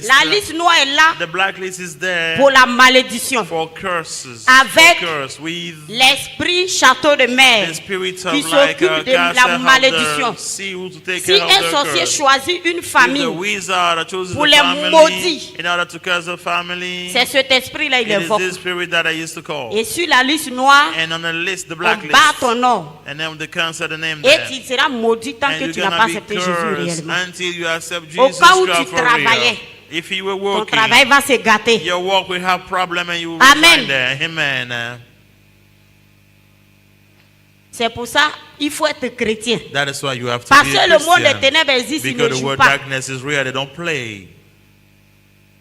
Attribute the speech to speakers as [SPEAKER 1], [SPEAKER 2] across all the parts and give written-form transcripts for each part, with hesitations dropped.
[SPEAKER 1] La liste noire est là.
[SPEAKER 2] The blacklist is there
[SPEAKER 1] pour la malédiction.
[SPEAKER 2] for curses.
[SPEAKER 1] Avec
[SPEAKER 2] with
[SPEAKER 1] l'esprit château de mer
[SPEAKER 2] the spirit of
[SPEAKER 1] qui
[SPEAKER 2] like
[SPEAKER 1] s'occupe de la malédiction. Si un sorcier choisit une famille pour les maudire, c'est cet esprit-là il invoque. Et sur la liste noire, on bat ton nom. Et tu seras maudit tant que tu n'as pas accepté Jésus réellement. Au cas où tu travaillais,
[SPEAKER 2] if you were
[SPEAKER 1] ton
[SPEAKER 2] working,
[SPEAKER 1] travail va se gâter.
[SPEAKER 2] your work will have problem and you will
[SPEAKER 1] Amen.
[SPEAKER 2] find there. Amen.
[SPEAKER 1] C'est pour ça il faut être chrétien.
[SPEAKER 2] That is why you have to
[SPEAKER 1] Parce
[SPEAKER 2] be a
[SPEAKER 1] que le monde des
[SPEAKER 2] Christian.
[SPEAKER 1] ténèbres existe, il ne
[SPEAKER 2] Because the
[SPEAKER 1] joue
[SPEAKER 2] word
[SPEAKER 1] pas.
[SPEAKER 2] darkness is real, they don't play.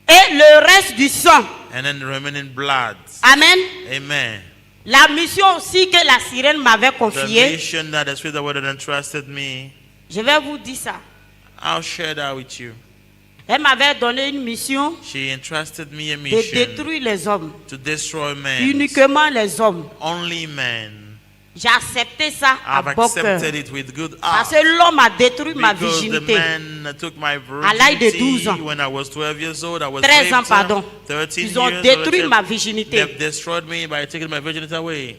[SPEAKER 1] Et le reste du sang.
[SPEAKER 2] And then the remaining blood.
[SPEAKER 1] Amen.
[SPEAKER 2] Amen.
[SPEAKER 1] La mission aussi que la sirène m'avait
[SPEAKER 2] The
[SPEAKER 1] confiée,
[SPEAKER 2] mission that the Spirit of the Word had entrusted me,
[SPEAKER 1] je vais vous dire ça.
[SPEAKER 2] I'll share that with you.
[SPEAKER 1] Elle m'avait donné une mission
[SPEAKER 2] She entrusted me a
[SPEAKER 1] de
[SPEAKER 2] mission
[SPEAKER 1] détruire les hommes.
[SPEAKER 2] to destroy men.
[SPEAKER 1] Uniquement les hommes.
[SPEAKER 2] Only men.
[SPEAKER 1] J'ai accepté ça à
[SPEAKER 2] I've
[SPEAKER 1] bon cœur.
[SPEAKER 2] accepted it with good
[SPEAKER 1] Parce
[SPEAKER 2] heart.
[SPEAKER 1] que l'homme a détruit ma
[SPEAKER 2] Because the
[SPEAKER 1] virginité.
[SPEAKER 2] man took my
[SPEAKER 1] À l'âge de 12
[SPEAKER 2] virginity
[SPEAKER 1] ans.
[SPEAKER 2] when I was 12 years old. I was
[SPEAKER 1] 13 ans,
[SPEAKER 2] raped.
[SPEAKER 1] pardon.
[SPEAKER 2] 13
[SPEAKER 1] Ils ont
[SPEAKER 2] years
[SPEAKER 1] détruit
[SPEAKER 2] old.
[SPEAKER 1] ma virginité.
[SPEAKER 2] They've destroyed me by taking my virginity away.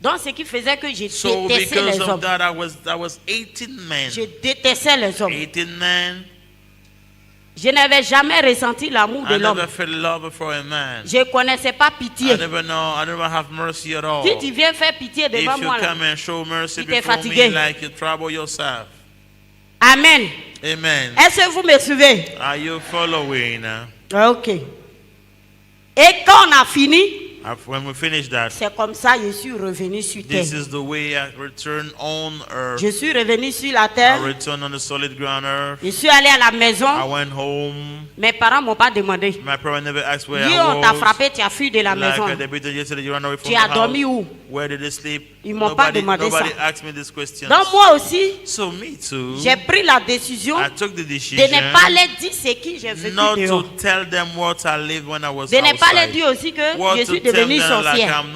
[SPEAKER 1] Donc, ce qui faisait que je
[SPEAKER 2] So
[SPEAKER 1] détestais
[SPEAKER 2] because
[SPEAKER 1] les
[SPEAKER 2] of
[SPEAKER 1] hommes.
[SPEAKER 2] that, I was 18 men.
[SPEAKER 1] Je détestais les hommes.
[SPEAKER 2] 18 men.
[SPEAKER 1] Je n'avais jamais ressenti l'amour de
[SPEAKER 2] I
[SPEAKER 1] l'homme.
[SPEAKER 2] never felt love for a man.
[SPEAKER 1] Je ne connaissais pas pitié.
[SPEAKER 2] I never have mercy at all.
[SPEAKER 1] Si tu viens faire pitié
[SPEAKER 2] If
[SPEAKER 1] devant
[SPEAKER 2] you
[SPEAKER 1] moi, là,
[SPEAKER 2] come and show mercy
[SPEAKER 1] tu t'es
[SPEAKER 2] before
[SPEAKER 1] fatigué.
[SPEAKER 2] me like you trouble yourself.
[SPEAKER 1] Amen.
[SPEAKER 2] Amen.
[SPEAKER 1] Est-ce que vous me suivez?
[SPEAKER 2] Are you following?
[SPEAKER 1] Ok. Et quand on a fini,
[SPEAKER 2] When we finish that,
[SPEAKER 1] c'est comme ça que je suis revenu sur terre.
[SPEAKER 2] this is the way I return on earth.
[SPEAKER 1] Je suis revenu sur la
[SPEAKER 2] I
[SPEAKER 1] terre.
[SPEAKER 2] return on the solid ground earth.
[SPEAKER 1] Je suis allé à la
[SPEAKER 2] I
[SPEAKER 1] maison.
[SPEAKER 2] went home.
[SPEAKER 1] Mes parents ne m'ont pas demandé.
[SPEAKER 2] My parents never asked where
[SPEAKER 1] Dis,
[SPEAKER 2] I
[SPEAKER 1] on t'a
[SPEAKER 2] was.
[SPEAKER 1] frappé, tu as fui de la maison.
[SPEAKER 2] Like they beat you yesterday, you ran away from
[SPEAKER 1] Tu
[SPEAKER 2] the
[SPEAKER 1] as
[SPEAKER 2] house.
[SPEAKER 1] dormi où?
[SPEAKER 2] Where did they sleep?
[SPEAKER 1] Ils m'ont pas
[SPEAKER 2] Nobody
[SPEAKER 1] demandé ça.
[SPEAKER 2] asked me this question.
[SPEAKER 1] Donc moi aussi,
[SPEAKER 2] So me too.
[SPEAKER 1] j'ai pris la décision
[SPEAKER 2] I took the
[SPEAKER 1] de
[SPEAKER 2] decision
[SPEAKER 1] ne pas leur dire ce qui j'ai vécu
[SPEAKER 2] not
[SPEAKER 1] dehors.
[SPEAKER 2] to tell them what I lived when I was
[SPEAKER 1] De ne pas leur
[SPEAKER 2] outside.
[SPEAKER 1] dire aussi que
[SPEAKER 2] What
[SPEAKER 1] je
[SPEAKER 2] to
[SPEAKER 1] suis
[SPEAKER 2] tell
[SPEAKER 1] devenue
[SPEAKER 2] them like
[SPEAKER 1] sorcière.
[SPEAKER 2] I'm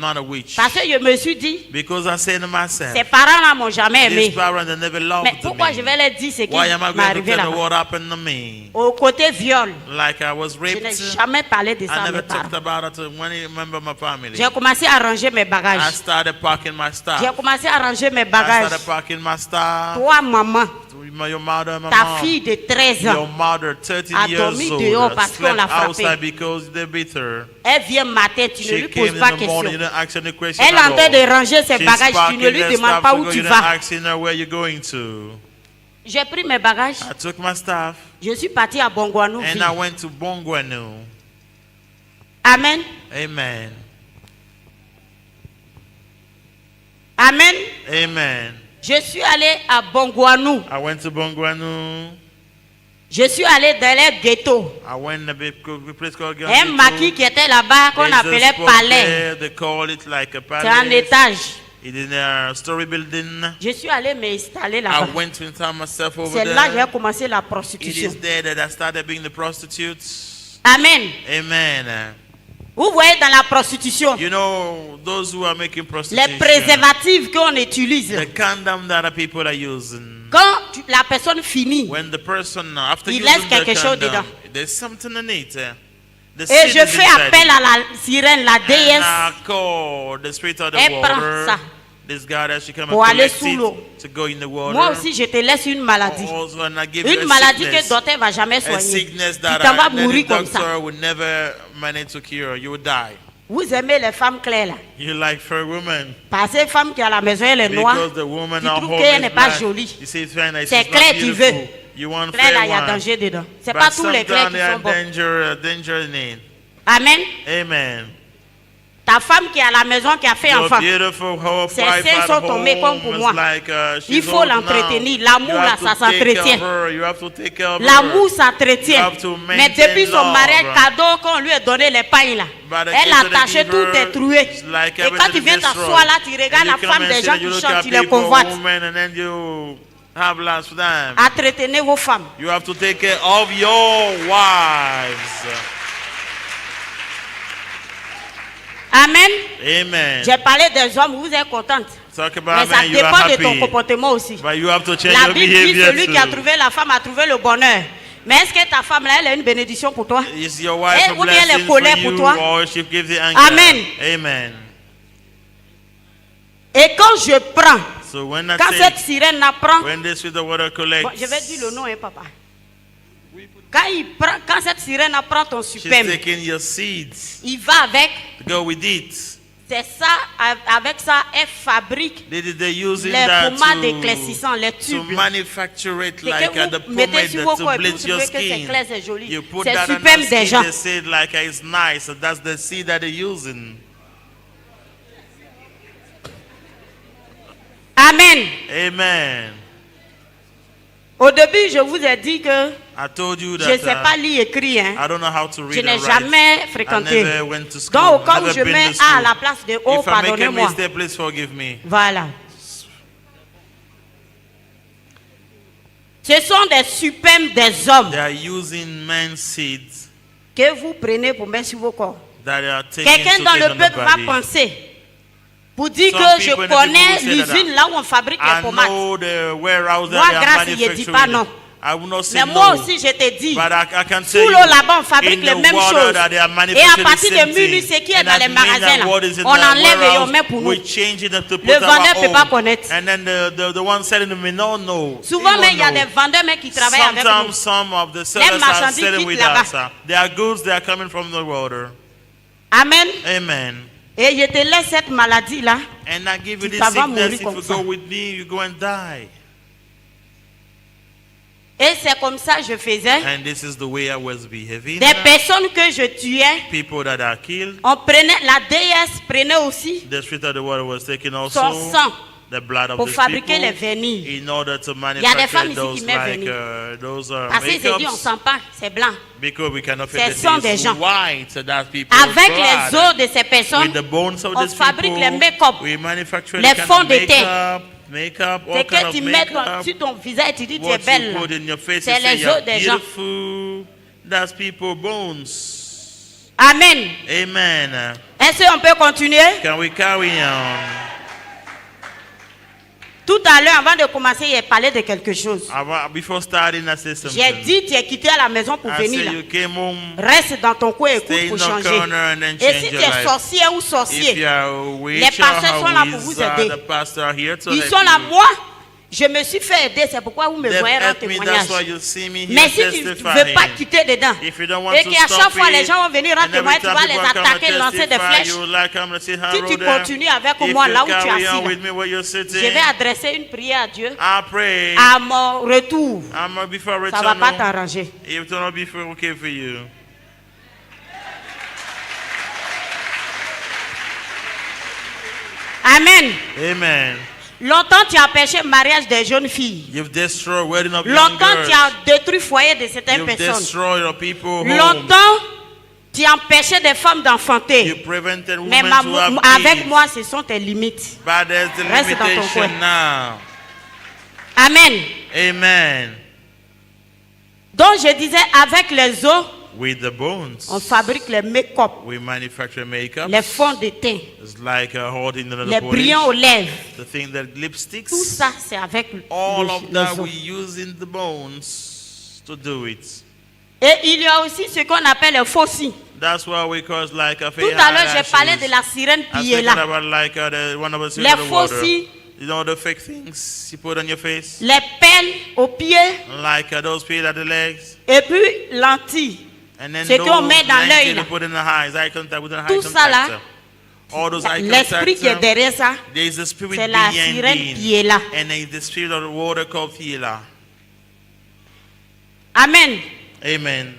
[SPEAKER 2] not a witch.
[SPEAKER 1] Parce que je me suis dit,
[SPEAKER 2] Because I said to myself,
[SPEAKER 1] ces parents-là m'ont jamais
[SPEAKER 2] these
[SPEAKER 1] aimé.
[SPEAKER 2] parents they never loved
[SPEAKER 1] Mais pourquoi
[SPEAKER 2] me.
[SPEAKER 1] je vais leur dire ce qui
[SPEAKER 2] Why am I
[SPEAKER 1] m'est
[SPEAKER 2] going to
[SPEAKER 1] arrivé
[SPEAKER 2] tell them
[SPEAKER 1] là-bas?
[SPEAKER 2] what happened to me?
[SPEAKER 1] Au côté viol,
[SPEAKER 2] Like I was
[SPEAKER 1] je
[SPEAKER 2] raped.
[SPEAKER 1] n'ai jamais parlé de ça
[SPEAKER 2] I
[SPEAKER 1] à mes
[SPEAKER 2] never talked
[SPEAKER 1] parents.
[SPEAKER 2] about it to any member of my family.
[SPEAKER 1] J'ai commencé à ranger mes
[SPEAKER 2] I
[SPEAKER 1] bagages.
[SPEAKER 2] started packing my stuff.
[SPEAKER 1] J'ai commencé à ranger mes
[SPEAKER 2] I
[SPEAKER 1] bagages.
[SPEAKER 2] started packing my stuff.
[SPEAKER 1] Toi, maman,
[SPEAKER 2] Your mother, my
[SPEAKER 1] ta
[SPEAKER 2] mom.
[SPEAKER 1] fille de 13
[SPEAKER 2] Your
[SPEAKER 1] ans,
[SPEAKER 2] mother, 13
[SPEAKER 1] a
[SPEAKER 2] years
[SPEAKER 1] dormi dehors
[SPEAKER 2] old,
[SPEAKER 1] parce qu'on
[SPEAKER 2] slept
[SPEAKER 1] l'a frappée.
[SPEAKER 2] outside because they beat her.
[SPEAKER 1] elle vient matin, tu ne
[SPEAKER 2] She
[SPEAKER 1] lui
[SPEAKER 2] came
[SPEAKER 1] poses
[SPEAKER 2] in
[SPEAKER 1] pas
[SPEAKER 2] the morning, you
[SPEAKER 1] question.
[SPEAKER 2] didn't ask any question
[SPEAKER 1] Elle est en
[SPEAKER 2] at
[SPEAKER 1] train
[SPEAKER 2] all.
[SPEAKER 1] de ranger ses
[SPEAKER 2] She's
[SPEAKER 1] bagages, tu
[SPEAKER 2] packing
[SPEAKER 1] ne lui
[SPEAKER 2] her
[SPEAKER 1] demandes
[SPEAKER 2] stuff
[SPEAKER 1] pas
[SPEAKER 2] to
[SPEAKER 1] où
[SPEAKER 2] go,
[SPEAKER 1] tu
[SPEAKER 2] you didn't
[SPEAKER 1] vas.
[SPEAKER 2] ask her where you're going to.
[SPEAKER 1] J'ai pris mes bagages,
[SPEAKER 2] I took my stuff
[SPEAKER 1] je suis parti à Bongouanou.
[SPEAKER 2] and I went to Bongouanou.
[SPEAKER 1] Amen.
[SPEAKER 2] Amen.
[SPEAKER 1] Amen.
[SPEAKER 2] Amen.
[SPEAKER 1] Je suis allé à Bongouanou.
[SPEAKER 2] I went to Bongouanou.
[SPEAKER 1] Je suis allé dans les ghettos.
[SPEAKER 2] I went to a place called
[SPEAKER 1] Un maquis qui était là-bas qu'on appelait palais.
[SPEAKER 2] They call it like a
[SPEAKER 1] C'est un
[SPEAKER 2] palace.
[SPEAKER 1] étage.
[SPEAKER 2] It is a story building.
[SPEAKER 1] Je suis allé m'installer
[SPEAKER 2] I
[SPEAKER 1] là-bas.
[SPEAKER 2] went to install myself over
[SPEAKER 1] C'est là que
[SPEAKER 2] there.
[SPEAKER 1] j'ai commencé la
[SPEAKER 2] It
[SPEAKER 1] prostitution.
[SPEAKER 2] is there that I started being the prostitute.
[SPEAKER 1] Amen.
[SPEAKER 2] Amen.
[SPEAKER 1] Vous voyez dans la prostitution,
[SPEAKER 2] You know, those who are making
[SPEAKER 1] les
[SPEAKER 2] prostitution,
[SPEAKER 1] préservatifs qu'on utilise.
[SPEAKER 2] the condom that the people are using.
[SPEAKER 1] Quand la personne finit,
[SPEAKER 2] When the person, after
[SPEAKER 1] il
[SPEAKER 2] using
[SPEAKER 1] laisse quelque
[SPEAKER 2] the
[SPEAKER 1] chose
[SPEAKER 2] condom,
[SPEAKER 1] dedans.
[SPEAKER 2] there's something in it. The
[SPEAKER 1] Et
[SPEAKER 2] seed
[SPEAKER 1] je
[SPEAKER 2] is
[SPEAKER 1] fais
[SPEAKER 2] inside
[SPEAKER 1] appel
[SPEAKER 2] it.
[SPEAKER 1] à la sirène, la
[SPEAKER 2] And
[SPEAKER 1] déesse,
[SPEAKER 2] I call the spirit of the
[SPEAKER 1] Elle prend
[SPEAKER 2] water.
[SPEAKER 1] ça.
[SPEAKER 2] This God that she come
[SPEAKER 1] Pour
[SPEAKER 2] and
[SPEAKER 1] aller
[SPEAKER 2] collect
[SPEAKER 1] sous
[SPEAKER 2] it
[SPEAKER 1] l'eau.
[SPEAKER 2] to go in the water.
[SPEAKER 1] moi aussi je te laisse une maladie.
[SPEAKER 2] Also, and I give you
[SPEAKER 1] Une
[SPEAKER 2] a
[SPEAKER 1] maladie que
[SPEAKER 2] sickness.
[SPEAKER 1] docteur ne va jamais
[SPEAKER 2] A
[SPEAKER 1] soigner.
[SPEAKER 2] sickness
[SPEAKER 1] Tu
[SPEAKER 2] that
[SPEAKER 1] t'en vas
[SPEAKER 2] the
[SPEAKER 1] mourir comme ça.
[SPEAKER 2] doctor will never manage to cure. You will die.
[SPEAKER 1] Vous aimez les femmes claires là.
[SPEAKER 2] You like fair women.
[SPEAKER 1] Parce que les femmes qui à la maison, elle est noire.
[SPEAKER 2] Because the woman
[SPEAKER 1] Tu
[SPEAKER 2] at
[SPEAKER 1] trouves
[SPEAKER 2] home
[SPEAKER 1] qu'elle
[SPEAKER 2] is
[SPEAKER 1] n'est pas
[SPEAKER 2] black.
[SPEAKER 1] jolie.
[SPEAKER 2] You see, fine, it's
[SPEAKER 1] C'est
[SPEAKER 2] not
[SPEAKER 1] clair, tu
[SPEAKER 2] beautiful.
[SPEAKER 1] veux.
[SPEAKER 2] You want
[SPEAKER 1] Claire là,
[SPEAKER 2] fair
[SPEAKER 1] il y a
[SPEAKER 2] one.
[SPEAKER 1] danger dedans. C'est
[SPEAKER 2] But
[SPEAKER 1] pas tous les clairs
[SPEAKER 2] sometimes
[SPEAKER 1] qui
[SPEAKER 2] there
[SPEAKER 1] sont
[SPEAKER 2] are
[SPEAKER 1] bons.
[SPEAKER 2] danger in it.
[SPEAKER 1] Amen.
[SPEAKER 2] Amen.
[SPEAKER 1] Ta femme qui est à la maison, qui a fait
[SPEAKER 2] Your
[SPEAKER 1] enfant.
[SPEAKER 2] beautiful wife
[SPEAKER 1] Ses
[SPEAKER 2] at
[SPEAKER 1] seins sont tombés comme pour
[SPEAKER 2] home
[SPEAKER 1] moi.
[SPEAKER 2] is like,
[SPEAKER 1] Il
[SPEAKER 2] she's
[SPEAKER 1] faut
[SPEAKER 2] old
[SPEAKER 1] l'entretenir.
[SPEAKER 2] now.
[SPEAKER 1] L'amour,
[SPEAKER 2] You
[SPEAKER 1] là,
[SPEAKER 2] have
[SPEAKER 1] ça
[SPEAKER 2] to take care
[SPEAKER 1] s'entretient.
[SPEAKER 2] of her. You have to take care of
[SPEAKER 1] L'amour
[SPEAKER 2] her.
[SPEAKER 1] s'entretient.
[SPEAKER 2] You have to
[SPEAKER 1] Mais
[SPEAKER 2] maintain
[SPEAKER 1] depuis son
[SPEAKER 2] love.
[SPEAKER 1] mariage, cadeau qu'on lui a donné les pailles là.
[SPEAKER 2] By the
[SPEAKER 1] Elle
[SPEAKER 2] gift
[SPEAKER 1] a
[SPEAKER 2] that
[SPEAKER 1] attaché
[SPEAKER 2] they give
[SPEAKER 1] tout
[SPEAKER 2] her,
[SPEAKER 1] est troué.
[SPEAKER 2] it's like
[SPEAKER 1] Et quand tu
[SPEAKER 2] everything
[SPEAKER 1] viens
[SPEAKER 2] is
[SPEAKER 1] t'asseoir là, tu
[SPEAKER 2] destroyed.
[SPEAKER 1] regardes
[SPEAKER 2] And
[SPEAKER 1] la
[SPEAKER 2] you come
[SPEAKER 1] femme
[SPEAKER 2] and
[SPEAKER 1] des
[SPEAKER 2] sit
[SPEAKER 1] gens
[SPEAKER 2] and you
[SPEAKER 1] qui
[SPEAKER 2] look
[SPEAKER 1] chantent,
[SPEAKER 2] at
[SPEAKER 1] tu les
[SPEAKER 2] people,
[SPEAKER 1] convoites.
[SPEAKER 2] women, and then you have lust for them.
[SPEAKER 1] Entretenez vos femmes.
[SPEAKER 2] You have to take care of your wives.
[SPEAKER 1] Amen. Amen.
[SPEAKER 2] Amen.
[SPEAKER 1] J'ai parlé des hommes, vous êtes contente. Mais ça dépend de ton comportement aussi.
[SPEAKER 2] But you have to change
[SPEAKER 1] La
[SPEAKER 2] your
[SPEAKER 1] Bible dit
[SPEAKER 2] behavior
[SPEAKER 1] celui qui a
[SPEAKER 2] too.
[SPEAKER 1] trouvé la femme a trouvé le bonheur. Mais est-ce que ta femme là, elle est une bénédiction pour toi?
[SPEAKER 2] Is your wife a
[SPEAKER 1] Ou bien elle est
[SPEAKER 2] blessing
[SPEAKER 1] colère
[SPEAKER 2] for
[SPEAKER 1] pour
[SPEAKER 2] you,
[SPEAKER 1] toi?
[SPEAKER 2] or she gives the anger?
[SPEAKER 1] Amen.
[SPEAKER 2] Amen.
[SPEAKER 1] Et quand je prends,
[SPEAKER 2] So when I
[SPEAKER 1] quand
[SPEAKER 2] say,
[SPEAKER 1] cette sirène apprend,
[SPEAKER 2] when the sweet water collects,
[SPEAKER 1] bon, je vais dire le nom, hein, papa. Quand cette sirène apprend ton
[SPEAKER 2] she's
[SPEAKER 1] superbe,
[SPEAKER 2] taking your seeds.
[SPEAKER 1] il va avec.
[SPEAKER 2] Go with it.
[SPEAKER 1] C'est ça, avec ça, elle fabrique
[SPEAKER 2] They're using
[SPEAKER 1] les
[SPEAKER 2] that
[SPEAKER 1] pommades éclaircissants, les
[SPEAKER 2] to
[SPEAKER 1] tubes.
[SPEAKER 2] manufacture it
[SPEAKER 1] C'est
[SPEAKER 2] like
[SPEAKER 1] que
[SPEAKER 2] the
[SPEAKER 1] vous mettez
[SPEAKER 2] pomade
[SPEAKER 1] sur vos
[SPEAKER 2] to
[SPEAKER 1] corps et puis vous
[SPEAKER 2] bleach your
[SPEAKER 1] trouvez que c'est
[SPEAKER 2] skin.
[SPEAKER 1] clair, c'est joli.
[SPEAKER 2] You put
[SPEAKER 1] C'est
[SPEAKER 2] that on
[SPEAKER 1] superbe
[SPEAKER 2] your
[SPEAKER 1] des
[SPEAKER 2] skin,
[SPEAKER 1] gens.
[SPEAKER 2] they say it like it's nice. So that's the seed that they're using.
[SPEAKER 1] Amen.
[SPEAKER 2] Amen.
[SPEAKER 1] Au début, je vous ai dit que
[SPEAKER 2] I told you
[SPEAKER 1] je ne
[SPEAKER 2] that
[SPEAKER 1] sais pas lire et écrire. Hein.
[SPEAKER 2] I don't know how to read
[SPEAKER 1] Je n'ai
[SPEAKER 2] and write.
[SPEAKER 1] jamais
[SPEAKER 2] I
[SPEAKER 1] fréquenté.
[SPEAKER 2] never went to school.
[SPEAKER 1] Donc, au cas où
[SPEAKER 2] Never
[SPEAKER 1] je
[SPEAKER 2] been
[SPEAKER 1] mets
[SPEAKER 2] to
[SPEAKER 1] A à
[SPEAKER 2] school.
[SPEAKER 1] la place de O,
[SPEAKER 2] If I make a
[SPEAKER 1] pardonnez-moi.
[SPEAKER 2] mistake, please forgive me.
[SPEAKER 1] Voilà. Ce sont des superbes des hommes
[SPEAKER 2] They are using men's seeds
[SPEAKER 1] que vous prenez pour mettre sur vos corps.
[SPEAKER 2] that are taking
[SPEAKER 1] Quelqu'un
[SPEAKER 2] to
[SPEAKER 1] dans
[SPEAKER 2] take
[SPEAKER 1] le
[SPEAKER 2] on the
[SPEAKER 1] peuple va
[SPEAKER 2] body.
[SPEAKER 1] penser pour dire
[SPEAKER 2] Some
[SPEAKER 1] que je
[SPEAKER 2] people in the
[SPEAKER 1] connais
[SPEAKER 2] people will say that
[SPEAKER 1] l'usine là où on fabrique les
[SPEAKER 2] I
[SPEAKER 1] pommades.
[SPEAKER 2] know the warehouse
[SPEAKER 1] Moi,
[SPEAKER 2] that they are
[SPEAKER 1] grâce, il ne dit pas
[SPEAKER 2] manufacturing.
[SPEAKER 1] non.
[SPEAKER 2] I will not say
[SPEAKER 1] Mais
[SPEAKER 2] no.
[SPEAKER 1] moi aussi, je te dis,
[SPEAKER 2] But I can
[SPEAKER 1] sous
[SPEAKER 2] tell you,
[SPEAKER 1] l'eau là-bas, on fabrique
[SPEAKER 2] in
[SPEAKER 1] les
[SPEAKER 2] the
[SPEAKER 1] mêmes
[SPEAKER 2] water
[SPEAKER 1] choses.
[SPEAKER 2] that they are
[SPEAKER 1] Et à
[SPEAKER 2] manufacturing
[SPEAKER 1] partir
[SPEAKER 2] the
[SPEAKER 1] de
[SPEAKER 2] same
[SPEAKER 1] minuit,
[SPEAKER 2] thing.
[SPEAKER 1] ce qui est
[SPEAKER 2] And
[SPEAKER 1] dans
[SPEAKER 2] at
[SPEAKER 1] les magasins,
[SPEAKER 2] midnight,
[SPEAKER 1] là,
[SPEAKER 2] what is in
[SPEAKER 1] on
[SPEAKER 2] the
[SPEAKER 1] enlève et on
[SPEAKER 2] warehouse,
[SPEAKER 1] met pour nous.
[SPEAKER 2] we change it to put
[SPEAKER 1] Le
[SPEAKER 2] our
[SPEAKER 1] vendeur ne peut pas
[SPEAKER 2] own.
[SPEAKER 1] connaître.
[SPEAKER 2] And then the one selling them may not know.
[SPEAKER 1] Souvent,
[SPEAKER 2] He
[SPEAKER 1] mais il y a
[SPEAKER 2] won't
[SPEAKER 1] des
[SPEAKER 2] know.
[SPEAKER 1] vendeurs mais qui travaillent avec
[SPEAKER 2] Sometimes
[SPEAKER 1] nous.
[SPEAKER 2] some of the sellers are
[SPEAKER 1] marchandises
[SPEAKER 2] selling
[SPEAKER 1] quittent
[SPEAKER 2] with
[SPEAKER 1] là-bas.
[SPEAKER 2] us. Their goods, they are coming from the water.
[SPEAKER 1] Amen.
[SPEAKER 2] Amen.
[SPEAKER 1] Et je te laisse cette maladie là.
[SPEAKER 2] And I give you
[SPEAKER 1] Tu
[SPEAKER 2] this
[SPEAKER 1] vas
[SPEAKER 2] sickness.
[SPEAKER 1] mourir
[SPEAKER 2] If
[SPEAKER 1] comme
[SPEAKER 2] you
[SPEAKER 1] ça.
[SPEAKER 2] go with me, you go and die.
[SPEAKER 1] Et c'est comme ça que je faisais.
[SPEAKER 2] And this is the way I was behaving.
[SPEAKER 1] Des personnes que je tuais,
[SPEAKER 2] People that are killed.
[SPEAKER 1] on prenait, la déesse prenait aussi
[SPEAKER 2] The spirit of the water was taken also.
[SPEAKER 1] son sang
[SPEAKER 2] The blood of
[SPEAKER 1] pour
[SPEAKER 2] the
[SPEAKER 1] fabriquer
[SPEAKER 2] people
[SPEAKER 1] les vernis.
[SPEAKER 2] in order to
[SPEAKER 1] femmes
[SPEAKER 2] manufacture
[SPEAKER 1] ici
[SPEAKER 2] those
[SPEAKER 1] qui mettent
[SPEAKER 2] like
[SPEAKER 1] vernis.
[SPEAKER 2] those
[SPEAKER 1] Parce qu'ils se disent, on
[SPEAKER 2] makeups
[SPEAKER 1] sent pas, c'est blanc.
[SPEAKER 2] because we cannot
[SPEAKER 1] Ce
[SPEAKER 2] fit
[SPEAKER 1] sont
[SPEAKER 2] the
[SPEAKER 1] des gens.
[SPEAKER 2] white, so that people
[SPEAKER 1] Avec les os de ces personnes,
[SPEAKER 2] with the bones of
[SPEAKER 1] on
[SPEAKER 2] these
[SPEAKER 1] fabrique
[SPEAKER 2] people,
[SPEAKER 1] les make-up,
[SPEAKER 2] we manufacture
[SPEAKER 1] les
[SPEAKER 2] the kind
[SPEAKER 1] fonds
[SPEAKER 2] of
[SPEAKER 1] de teint.
[SPEAKER 2] makeup, all
[SPEAKER 1] c'est
[SPEAKER 2] kind
[SPEAKER 1] que
[SPEAKER 2] of
[SPEAKER 1] tu mets
[SPEAKER 2] makeup.
[SPEAKER 1] sur ton visage et tu dis, tu es
[SPEAKER 2] What
[SPEAKER 1] belle.
[SPEAKER 2] you put in your face,
[SPEAKER 1] C'est
[SPEAKER 2] you say
[SPEAKER 1] les
[SPEAKER 2] you're
[SPEAKER 1] os des gens.
[SPEAKER 2] beautiful. That's people bones.
[SPEAKER 1] Amen.
[SPEAKER 2] Amen.
[SPEAKER 1] Est-ce qu'on peut continuer?
[SPEAKER 2] Can we carry on?
[SPEAKER 1] Tout à l'heure, avant de commencer, il a parlé de quelque chose.
[SPEAKER 2] Before starting, I said something.
[SPEAKER 1] J'ai dit, tu es quitté à la maison pour
[SPEAKER 2] I
[SPEAKER 1] venir
[SPEAKER 2] said
[SPEAKER 1] là.
[SPEAKER 2] you came home.
[SPEAKER 1] Reste dans ton coin et écoute
[SPEAKER 2] Stay
[SPEAKER 1] pour
[SPEAKER 2] in the
[SPEAKER 1] changer.
[SPEAKER 2] corner and then
[SPEAKER 1] Et
[SPEAKER 2] change
[SPEAKER 1] si tu
[SPEAKER 2] your
[SPEAKER 1] es
[SPEAKER 2] life.
[SPEAKER 1] sorcier ou
[SPEAKER 2] If
[SPEAKER 1] sorcier,
[SPEAKER 2] you are a witch
[SPEAKER 1] les pasteurs sont là pour vous aider.
[SPEAKER 2] the pastor are here to
[SPEAKER 1] ils
[SPEAKER 2] help
[SPEAKER 1] sont là.
[SPEAKER 2] you.
[SPEAKER 1] Moi, je me suis fait aider. C'est pourquoi vous me
[SPEAKER 2] They've
[SPEAKER 1] voyez en
[SPEAKER 2] helped me,
[SPEAKER 1] témoignage.
[SPEAKER 2] that's why you see me here
[SPEAKER 1] Mais si tu ne
[SPEAKER 2] testifying.
[SPEAKER 1] veux pas quitter dedans,
[SPEAKER 2] If you don't want
[SPEAKER 1] et
[SPEAKER 2] to
[SPEAKER 1] qu'à
[SPEAKER 2] stop
[SPEAKER 1] chaque fois les
[SPEAKER 2] it,
[SPEAKER 1] gens vont venir en
[SPEAKER 2] and every
[SPEAKER 1] témoigner, tu
[SPEAKER 2] time
[SPEAKER 1] vas les
[SPEAKER 2] people come
[SPEAKER 1] attaquer,
[SPEAKER 2] and
[SPEAKER 1] lancer des
[SPEAKER 2] testify,
[SPEAKER 1] flèches.
[SPEAKER 2] you like, I'm gonna say,
[SPEAKER 1] Si
[SPEAKER 2] hello
[SPEAKER 1] tu
[SPEAKER 2] there.
[SPEAKER 1] continues avec
[SPEAKER 2] If
[SPEAKER 1] moi
[SPEAKER 2] you
[SPEAKER 1] là où tu es
[SPEAKER 2] carry
[SPEAKER 1] assis,
[SPEAKER 2] on
[SPEAKER 1] là,
[SPEAKER 2] with me where you're sitting,
[SPEAKER 1] je vais adresser une prière à Dieu.
[SPEAKER 2] I pray.
[SPEAKER 1] À mon retour,
[SPEAKER 2] Before
[SPEAKER 1] ça ne va pas
[SPEAKER 2] return,
[SPEAKER 1] t'arranger.
[SPEAKER 2] it will not be okay for you.
[SPEAKER 1] Amen.
[SPEAKER 2] Amen.
[SPEAKER 1] Longtemps tu as empêché le mariage des jeunes filles.
[SPEAKER 2] You've destroyed wedding of young
[SPEAKER 1] Longtemps tu
[SPEAKER 2] girls.
[SPEAKER 1] as détruit le foyer de certaines
[SPEAKER 2] You've
[SPEAKER 1] personnes.
[SPEAKER 2] destroyed your people home.
[SPEAKER 1] Longtemps tu as empêché des femmes
[SPEAKER 2] You
[SPEAKER 1] d'enfanter.
[SPEAKER 2] prevented
[SPEAKER 1] Mais
[SPEAKER 2] women to have
[SPEAKER 1] avec
[SPEAKER 2] kids.
[SPEAKER 1] moi, ce sont tes limites.
[SPEAKER 2] But there's the
[SPEAKER 1] Reste dans ton
[SPEAKER 2] limitation
[SPEAKER 1] coin.
[SPEAKER 2] now.
[SPEAKER 1] Amen.
[SPEAKER 2] Amen.
[SPEAKER 1] Donc je disais, avec les os,
[SPEAKER 2] With the bones,
[SPEAKER 1] on fabrique les make-up,
[SPEAKER 2] we manufacture makeup.
[SPEAKER 1] les fonds de teint,
[SPEAKER 2] It's like holding the
[SPEAKER 1] les brillants aux lèvres.
[SPEAKER 2] The thing that lipsticks.
[SPEAKER 1] Tout ça, c'est avec
[SPEAKER 2] All of
[SPEAKER 1] les
[SPEAKER 2] that
[SPEAKER 1] os.
[SPEAKER 2] we use in the bones to do it.
[SPEAKER 1] Et il y a aussi ce qu'on appelle les faux-cils.
[SPEAKER 2] That's why we cause like a
[SPEAKER 1] Tout à l'heure, j'ai parlé de la sirène
[SPEAKER 2] I was
[SPEAKER 1] Piela.
[SPEAKER 2] thinking about like one of us in
[SPEAKER 1] Les
[SPEAKER 2] the water.
[SPEAKER 1] faux-cils,
[SPEAKER 2] You know the fake things you put on your face,
[SPEAKER 1] les pelles aux pieds,
[SPEAKER 2] like those peels at the legs,
[SPEAKER 1] et puis lentilles.
[SPEAKER 2] and then
[SPEAKER 1] Ce
[SPEAKER 2] those
[SPEAKER 1] qu'on met dans
[SPEAKER 2] lenses
[SPEAKER 1] l'œil,
[SPEAKER 2] you
[SPEAKER 1] là.
[SPEAKER 2] put in the eyes, eye contact with an eye
[SPEAKER 1] Tout ça, là,
[SPEAKER 2] contact. All those eye
[SPEAKER 1] L'esprit qui est
[SPEAKER 2] contacts.
[SPEAKER 1] derrière ça,
[SPEAKER 2] There is a spirit
[SPEAKER 1] c'est la
[SPEAKER 2] behind
[SPEAKER 1] sirène
[SPEAKER 2] it,
[SPEAKER 1] Piela.
[SPEAKER 2] and there is the spirit of the water called Piela.
[SPEAKER 1] Amen.
[SPEAKER 2] Amen.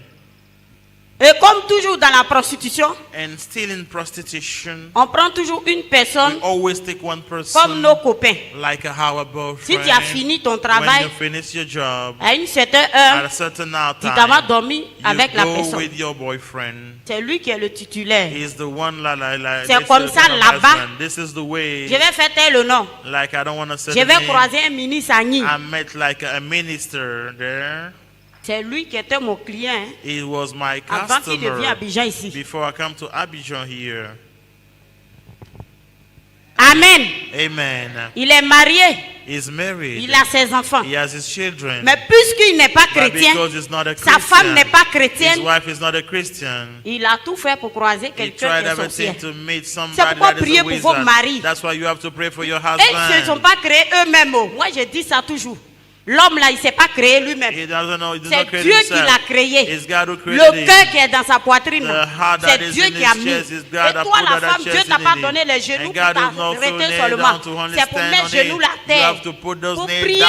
[SPEAKER 1] Et comme toujours dans la prostitution,
[SPEAKER 2] And still in prostitution,
[SPEAKER 1] on prend toujours une personne
[SPEAKER 2] we always take one
[SPEAKER 1] comme
[SPEAKER 2] person
[SPEAKER 1] nos copains.
[SPEAKER 2] like our
[SPEAKER 1] Si
[SPEAKER 2] boyfriend.
[SPEAKER 1] tu as fini ton
[SPEAKER 2] When
[SPEAKER 1] travail,
[SPEAKER 2] you finish your job,
[SPEAKER 1] à une certaine
[SPEAKER 2] at
[SPEAKER 1] heure,
[SPEAKER 2] a certain hour
[SPEAKER 1] tu t'en vas
[SPEAKER 2] time,
[SPEAKER 1] dormir avec
[SPEAKER 2] you
[SPEAKER 1] la
[SPEAKER 2] go
[SPEAKER 1] personne.
[SPEAKER 2] with your boyfriend.
[SPEAKER 1] C'est lui qui est le titulaire.
[SPEAKER 2] He's the one like
[SPEAKER 1] C'est
[SPEAKER 2] this
[SPEAKER 1] comme
[SPEAKER 2] is the
[SPEAKER 1] ça
[SPEAKER 2] kind of
[SPEAKER 1] là-bas.
[SPEAKER 2] husband. This is the way.
[SPEAKER 1] Je vais faire tel le nom.
[SPEAKER 2] Like I don't want to say
[SPEAKER 1] Je
[SPEAKER 2] the
[SPEAKER 1] vais
[SPEAKER 2] name.
[SPEAKER 1] croiser un ministre à Nîmes.
[SPEAKER 2] I met like a minister there.
[SPEAKER 1] C'est lui qui était mon client hein,
[SPEAKER 2] He was my
[SPEAKER 1] avant qu'il devienne
[SPEAKER 2] customer
[SPEAKER 1] Abidjan ici.
[SPEAKER 2] before I come to Abidjan here.
[SPEAKER 1] Amen.
[SPEAKER 2] Amen.
[SPEAKER 1] Il est marié.
[SPEAKER 2] He's married.
[SPEAKER 1] Il a ses enfants.
[SPEAKER 2] He has his children.
[SPEAKER 1] Mais puisqu'il n'est pas chrétien, sa femme n'est pas chrétienne,
[SPEAKER 2] his wife is not a Christian.
[SPEAKER 1] Il a tout fait pour croiser quelqu'un qui est sorcier.
[SPEAKER 2] C'est
[SPEAKER 1] pourquoi prier pour vos maris.
[SPEAKER 2] That's why you have to pray for your
[SPEAKER 1] husband. Et ils ne se sont pas créés eux-mêmes. Moi, je dis ça toujours. L'homme là, il ne s'est pas créé lui-même. C'est Dieu qui l'a créé. Le cœur qui est dans sa poitrine, c'est Dieu qui a mis. Et toi, la femme, Dieu t'a pas donné les genoux pour t'arrêter seulement. C'est pour mettre genoux la terre, pour prier.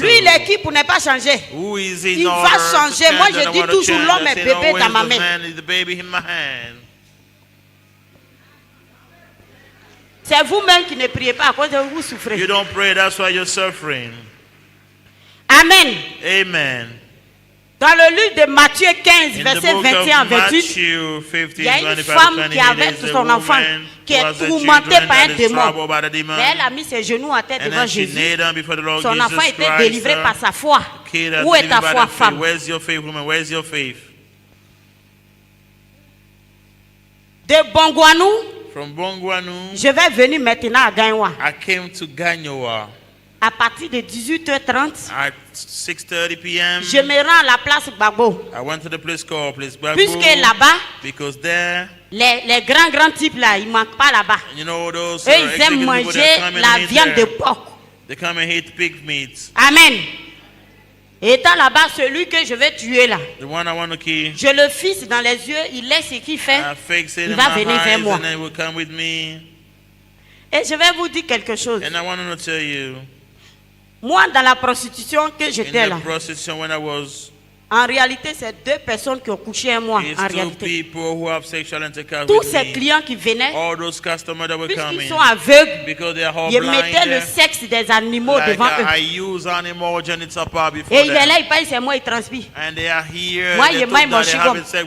[SPEAKER 1] Lui, il est qui pour ne pas changer? Il va changer. Moi, je dis toujours, l'homme est bébé dans ma main. C'est vous-même qui ne priez pas à cause de vous souffrez.
[SPEAKER 2] You don't pray, that's why you're suffering.
[SPEAKER 1] Amen.
[SPEAKER 2] Amen.
[SPEAKER 1] Dans le livre de Matthieu 15, verset 21 à 28, il y a une femme qui avait son enfant qui est tourmentée par un démon. Mais elle a mis ses genoux à terre devant Jésus. Son enfant était délivré par sa foi. Où est ta foi, femme? De Bongwanou, je vais venir maintenant à Gagnoa. À partir de 18h30,
[SPEAKER 2] at 6:30 p.m.
[SPEAKER 1] je me rends à la place Gbagbo.
[SPEAKER 2] I went to the place called Place Gbagbo.
[SPEAKER 1] Puisque là-bas,
[SPEAKER 2] because there,
[SPEAKER 1] les grands types là, ils manquent pas là-bas.
[SPEAKER 2] You know, those
[SPEAKER 1] eux, ils aiment manger la viande de porc.
[SPEAKER 2] They come and eat pig meat.
[SPEAKER 1] Amen. Et étant là-bas, celui que je vais tuer là,
[SPEAKER 2] the one I want to kill,
[SPEAKER 1] je le fixe dans les yeux, il laisse ce qu'il fait, il va venir vers moi. Et je vais vous dire quelque chose.
[SPEAKER 2] And I want to tell you,
[SPEAKER 1] moi, dans la prostitution que j'étais là, en réalité, c'est 2 personnes qui ont couché avec moi. En réalité, tous ces clients qui venaient, puisqu'ils sont aveugles, ils mettaient le sexe des animaux devant eux. Et il est là, il parle, c'est moi, il transpire. Moi, il m'a mangé comme. C'est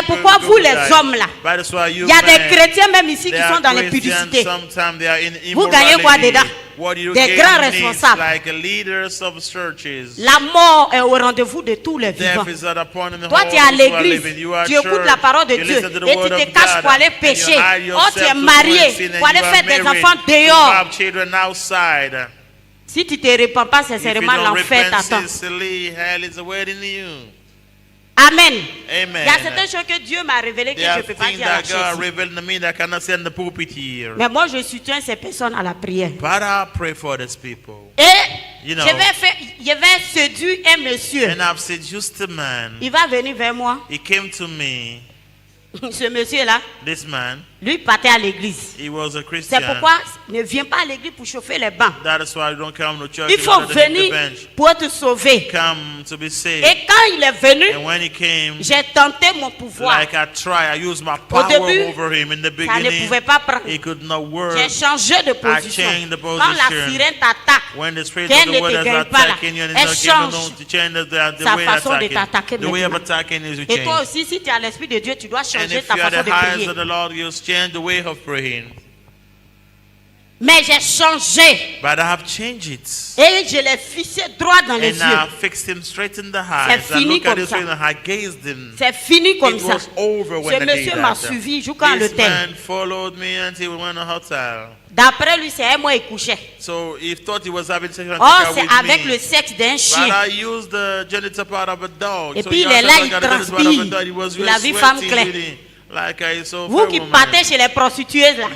[SPEAKER 1] pourquoi vous, les hommes là, il y a des chrétiens même ici qui sont dans les publicités. Vous gagnez quoi dedans? Des grands responsables. La mort est au rendez-vous de tous les vivants. Toi, tu es à l'église, tu écoutes la parole de Dieu et tu te caches pour aller pécher. Oh, tu es marié pour aller faire des enfants dehors. Si tu ne te répands pas sincèrement, l'enfer t'attend. Amen. Il y a certaines choses que Dieu m'a révélées que je ne peux pas dire à la chaise. Mais moi, je soutiens ces personnes à la prière. Et je vais séduire un monsieur. Il va venir vers moi. Ce monsieur-là, lui partait à l'église. C'est pourquoi ne viens pas à l'église pour chauffer les bancs. Il faut venir pour te sauver. Et quand il est venu, j'ai tenté mon pouvoir. Au début, ça ne pouvait pas prendre. J'ai changé de position. Quand la sirène t'attaque, qu'elle ne te gagne pas là, elle change sa façon de t'attaquer maintenant. Et toi aussi, si tu as l'Esprit de Dieu, tu dois changer ta façon de prier. Mais j'ai changé. Et je l'ai fixé droit dans les yeux. C'est fini comme ça. C'est fini comme ça. Ce monsieur m'a suivi jusqu'à l'hôtel. D'après lui, c'est moi qui couchait. Oh, c'est avec le sexe d'un chien. Et puis il est là, il transpire. Il a vu femme claire. Vous qui partez chez les prostituées là,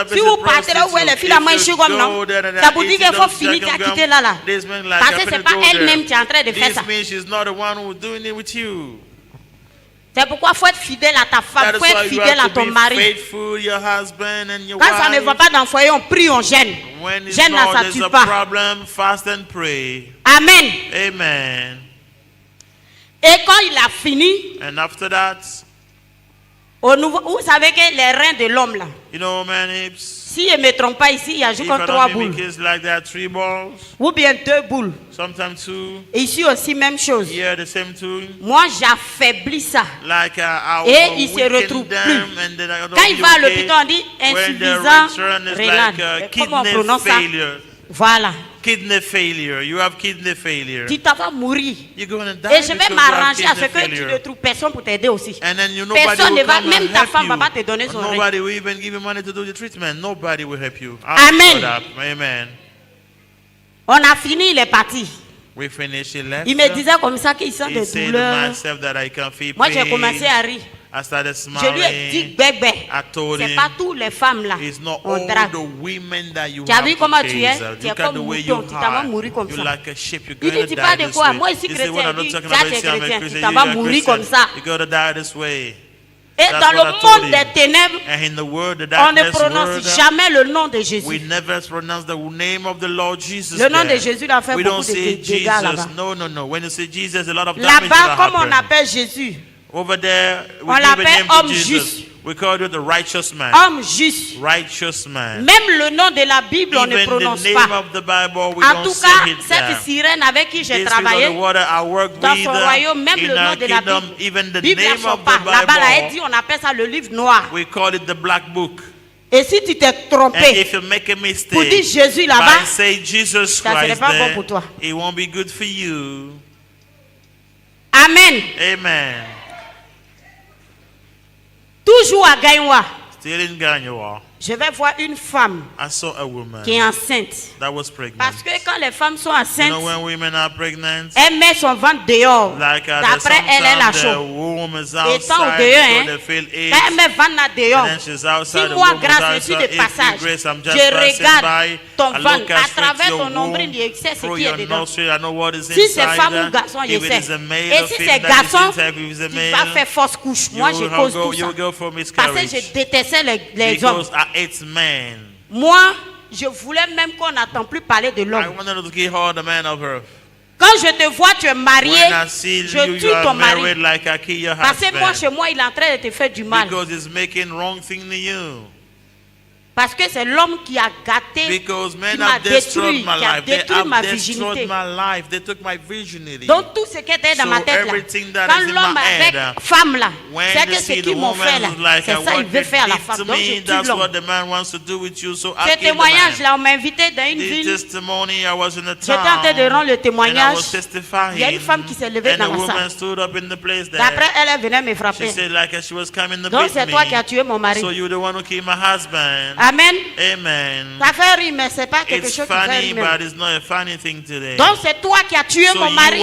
[SPEAKER 1] si vous partez là où les filles la main comme non, ça vous dit qu'il faut finir à quitter là. Parce que ce n'est pas elle-même qui est en train de faire ça. C'est pourquoi il faut être fidèle à ta femme, il faut être fidèle à ton mari. Quand ça ne va pas dans le foyer, on prie, on gêne. Gêne là, ça ne tue pas. Amen. Et quand il a fini, au nouveau, vous savez que les reins de l'homme là, si je ne me trompe pas ici, il y a juste 3 boules. Ou bien 2 boules. Et ici aussi, même chose. Moi, j'affaiblis ça. Et il ne se retrouve plus. Quand il va à l'hôpital, on dit insuffisant rénal. Comment on prononce ça? Voilà.
[SPEAKER 2] Kidney failure. You have kidney failure.
[SPEAKER 1] Tu vas mourir.
[SPEAKER 2] You're going to die.
[SPEAKER 1] Et je vais m'arranger à ce que tu ne trouves personne pour t'aider aussi.
[SPEAKER 2] And then
[SPEAKER 1] Personne ne va, même ta femme va pas te donner son
[SPEAKER 2] Nobody will even give you money to do the treatment. Nobody will help you.
[SPEAKER 1] Amen.
[SPEAKER 2] Amen.
[SPEAKER 1] On a fini, il est parti.
[SPEAKER 2] We finished, he left.
[SPEAKER 1] Il me disait comme ça qu'il sent des douleurs. Moi, j'ai commencé à rire.
[SPEAKER 2] I started smiling.
[SPEAKER 1] Je lui ai dit, bébé, c'est pas toutes les femmes là. On drague. Tu as vu comment tu es? Tu es comme mouton, tu t'en vas mourir comme ça. Il dit, tu parles de quoi? Moi, ici, chrétien, il dit, ça, tu es chrétien, tu t'en vas mourir comme ça. Et dans le monde des ténèbres, on ne prononce jamais le nom de Jésus. Le nom de Jésus a fait beaucoup de dégâts là-bas. Là-bas, comme on appelle Jésus,
[SPEAKER 2] over there,
[SPEAKER 1] on l'appelle homme juste.
[SPEAKER 2] We call it the righteous man.
[SPEAKER 1] Homme juste.
[SPEAKER 2] Righteous man.
[SPEAKER 1] Même le nom de la Bible, on ne prononce pas. En tout cas, cette sirène avec qui j'ai travaillé, dans son royaume, même le nom de la Bible ne sort pas. Là-bas, elle dit, on appelle ça le livre noir.
[SPEAKER 2] We call it the black book.
[SPEAKER 1] Et si tu t'es trompé pour dire Jésus là-bas, ça ne serait pas bon pour toi.
[SPEAKER 2] It won't be good for you.
[SPEAKER 1] Amen.
[SPEAKER 2] Amen.
[SPEAKER 1] Toujours à Gaïwa.
[SPEAKER 2] Still in Gagnoa.
[SPEAKER 1] Je vais voir une femme qui est enceinte. Parce que quand les femmes sont enceintes, elle met son ventre dehors. D'après elle, elle a chaud. Étant au dehors, quand elle met le ventre dehors, si moi, grâce, je suis de passage, je regarde ton ventre à travers ton nombril, je sais ce qui est dedans. Si c'est femme ou garçon, je sais. Et si c'est garçon, tu vas faire fausse couche. Moi, je cause tout ça. Parce que je détestais les hommes. Moi, je voulais même qu'on n'entend plus parler de l'homme. Quand je te vois, tu es marié, je tue ton mari. Parce que moi, chez moi, il est en train de te faire du mal. Parce que c'est l'homme qui a gâté, qui m'a détruit, qui a détruit ma virginité. Donc tout ce qui était dans ma tête là, quand l'homme avec femme là, c'est que ce qu'ils m'ont fait là, c'est ça qu'il veut faire à la femme. Donc je tue l'homme. Ce témoignage là, on m'a invité dans une ville. J'étais en train de rendre le témoignage. Il y a une femme qui s'est levée dans la salle. D'après elle, elle venait me frapper. Donc c'est toi qui as tué mon mari. Amen.
[SPEAKER 2] Amen.
[SPEAKER 1] Ça fait rire, mais c'est pas quelque chose qui fait rire. Donc c'est toi qui as tué mon mari.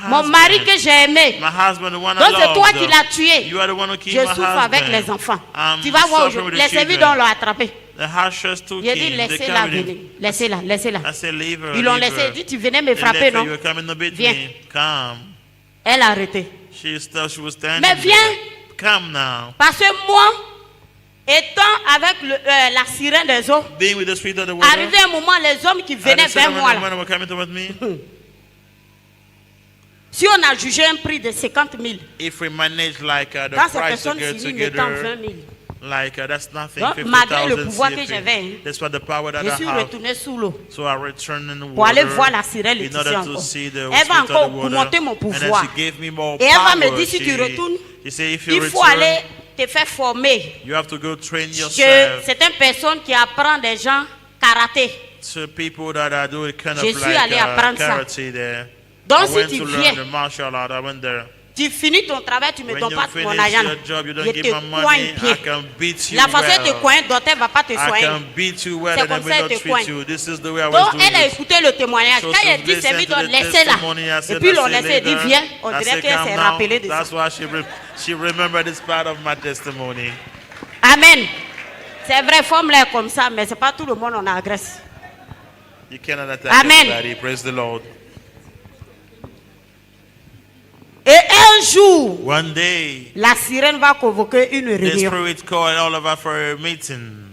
[SPEAKER 1] Mon mari que j'ai aimé. Donc c'est toi qui l'as tué. Je souffre avec les enfants. Tu vas voir aujourd'hui. Les services l'ont attrapé. Il a dit laissez-la venir. Laissez-la, laissez-la. Ils l'ont laissé. Il dit tu venais me frapper, non? Viens. Elle a arrêté. Mais viens. Parce que moi, étant avec la sirène des eaux, arrivé un moment, les hommes qui venaient vers moi, là, si on a jugé un prix de 50 000, quand cette personne finit mettant 20 000, donc, malgré le pouvoir que j'avais, je suis retourné sous l'eau pour aller voir la sirène Laetitia encore. Elle va encore augmenter mon pouvoir. Et elle va me dire, si tu retournes, il faut aller te faire former. C'est une personne qui apprend des gens karaté. Je suis allé apprendre ça. Donc si tu viens, tu finis ton travail, tu ne me donnes pas mon argent. Je te coigne pied. La façon de te coigner, docteur ne va pas te soigner. C'est comme ça qu'elle te coigne. Donc elle a écouté le témoignage. Quand elle dit c'est lui, donc laissez-la. Et puis l'on laisse, elle dit viens. On dirait qu'elle s'est rappelée de ça. Amen. C'est vrai, forme l'air comme ça, mais ce n'est pas tout le monde on agresse. Amen.
[SPEAKER 2] Praise the Lord.
[SPEAKER 1] Et un jour,
[SPEAKER 2] one day,
[SPEAKER 1] la sirène va convoquer une réunion.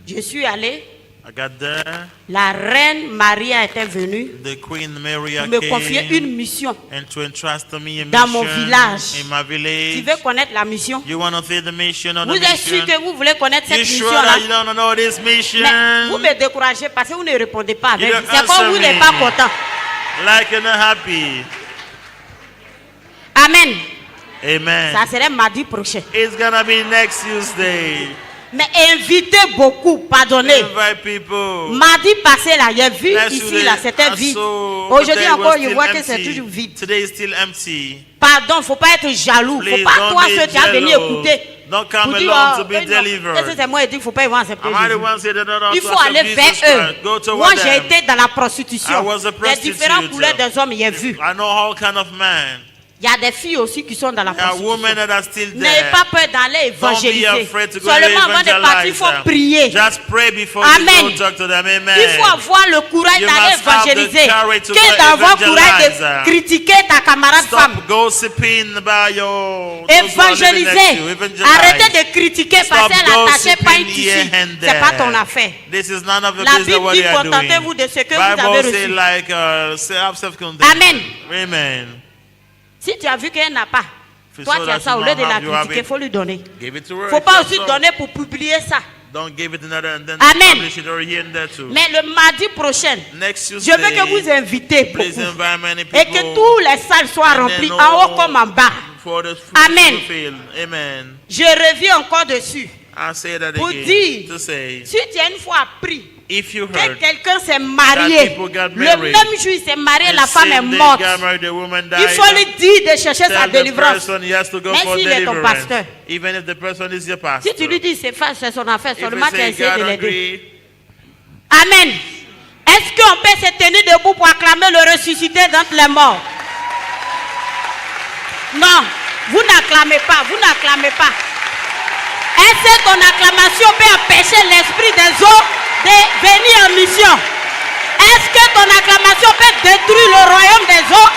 [SPEAKER 1] Je suis allé. La reine Maria était venue pour me confier une mission dans mon village. Tu veux connaître la mission? Vous êtes sûr que vous voulez connaître cette mission-là? Mais vous me découragez parce que vous ne répondez pas avec. C'est comme vous n'êtes pas content. Amen.
[SPEAKER 2] Amen.
[SPEAKER 1] Ça serait mardi prochain.
[SPEAKER 2] It's gonna be next Tuesday.
[SPEAKER 1] Mais invitez beaucoup, pardonnez.
[SPEAKER 2] Invite people.
[SPEAKER 1] Mardi passé là, j'ai vu ici là, c'était vide. Aujourd'hui encore, je vois que c'est toujours vide.
[SPEAKER 2] Today is still empty.
[SPEAKER 1] Pardon, faut pas être jaloux. Faut pas toi ceux qui a venu écouter.
[SPEAKER 2] Don't come along to be delivered.
[SPEAKER 1] C'est moi qui dis faut pas accepter
[SPEAKER 2] Jésus.
[SPEAKER 1] Il faut aller vers eux. Moi j'ai été dans la prostitution. Les différentes couleurs des hommes, j'ai vu.
[SPEAKER 2] I know all kind of men.
[SPEAKER 1] Il y a des filles aussi qui sont dans la prostitution.
[SPEAKER 2] N'ayez
[SPEAKER 1] N'ayez pas peur d'aller évangéliser. Seulement avant de partir, il faut prier.
[SPEAKER 2] Just pray before
[SPEAKER 1] Amen.
[SPEAKER 2] you go talk to them. Amen.
[SPEAKER 1] Il faut avoir le courage d'aller évangéliser. Que d'avoir le courage de critiquer ta camarade femme. Évangéliser. Arrêtez de critiquer parce qu'elle a attaché pas une tissu. Ce n'est pas ton affaire. La Bible dit contentez-vous de ce que vous avez reçu. Amen.
[SPEAKER 2] Amen.
[SPEAKER 1] Si tu as vu qu'elle n'a pas, toi tu as ça, au lieu de la critiquer, il faut lui donner. Il ne faut
[SPEAKER 2] Faut
[SPEAKER 1] pas aussi donner pour publier ça.
[SPEAKER 2] Don't give it another and then
[SPEAKER 1] Amen.
[SPEAKER 2] publish it or here and there too.
[SPEAKER 1] Mais le mardi prochain,
[SPEAKER 2] Next
[SPEAKER 1] je
[SPEAKER 2] Tuesday,
[SPEAKER 1] veux que vous invitez beaucoup.
[SPEAKER 2] please invite many people.
[SPEAKER 1] Et que tous les salles soient remplies, en haut comme en bas.
[SPEAKER 2] For the
[SPEAKER 1] Amen.
[SPEAKER 2] fulfill. Amen.
[SPEAKER 1] Je reviens encore dessus.
[SPEAKER 2] I'll say that
[SPEAKER 1] Pour
[SPEAKER 2] again.
[SPEAKER 1] dire,
[SPEAKER 2] To say,
[SPEAKER 1] si tu as une fois appris
[SPEAKER 2] if you
[SPEAKER 1] que
[SPEAKER 2] heard
[SPEAKER 1] quelqu'un s'est marié,
[SPEAKER 2] people got
[SPEAKER 1] le
[SPEAKER 2] married,
[SPEAKER 1] même jour il s'est marié,
[SPEAKER 2] the
[SPEAKER 1] la femme est
[SPEAKER 2] same day
[SPEAKER 1] morte.
[SPEAKER 2] got married, the woman
[SPEAKER 1] Il
[SPEAKER 2] died,
[SPEAKER 1] faut lui dire de chercher sa
[SPEAKER 2] tell the
[SPEAKER 1] délivrance.
[SPEAKER 2] person he has to go
[SPEAKER 1] Même
[SPEAKER 2] for
[SPEAKER 1] s'il est ton
[SPEAKER 2] deliverance.
[SPEAKER 1] pasteur.
[SPEAKER 2] Even if the person is your pastor.
[SPEAKER 1] Si tu lui dis c'est son affaire,
[SPEAKER 2] If
[SPEAKER 1] seulement
[SPEAKER 2] you
[SPEAKER 1] tu
[SPEAKER 2] say
[SPEAKER 1] essaies de
[SPEAKER 2] God
[SPEAKER 1] l'aider.
[SPEAKER 2] agree,
[SPEAKER 1] Amen. Est-ce qu'on peut se tenir debout pour acclamer le ressuscité d'entre les morts? Non, vous n'acclamez pas, vous n'acclamez pas. Est-ce que ton acclamation peut empêcher l'esprit des eaux de venir en mission? Est-ce que ton acclamation peut détruire le royaume des eaux?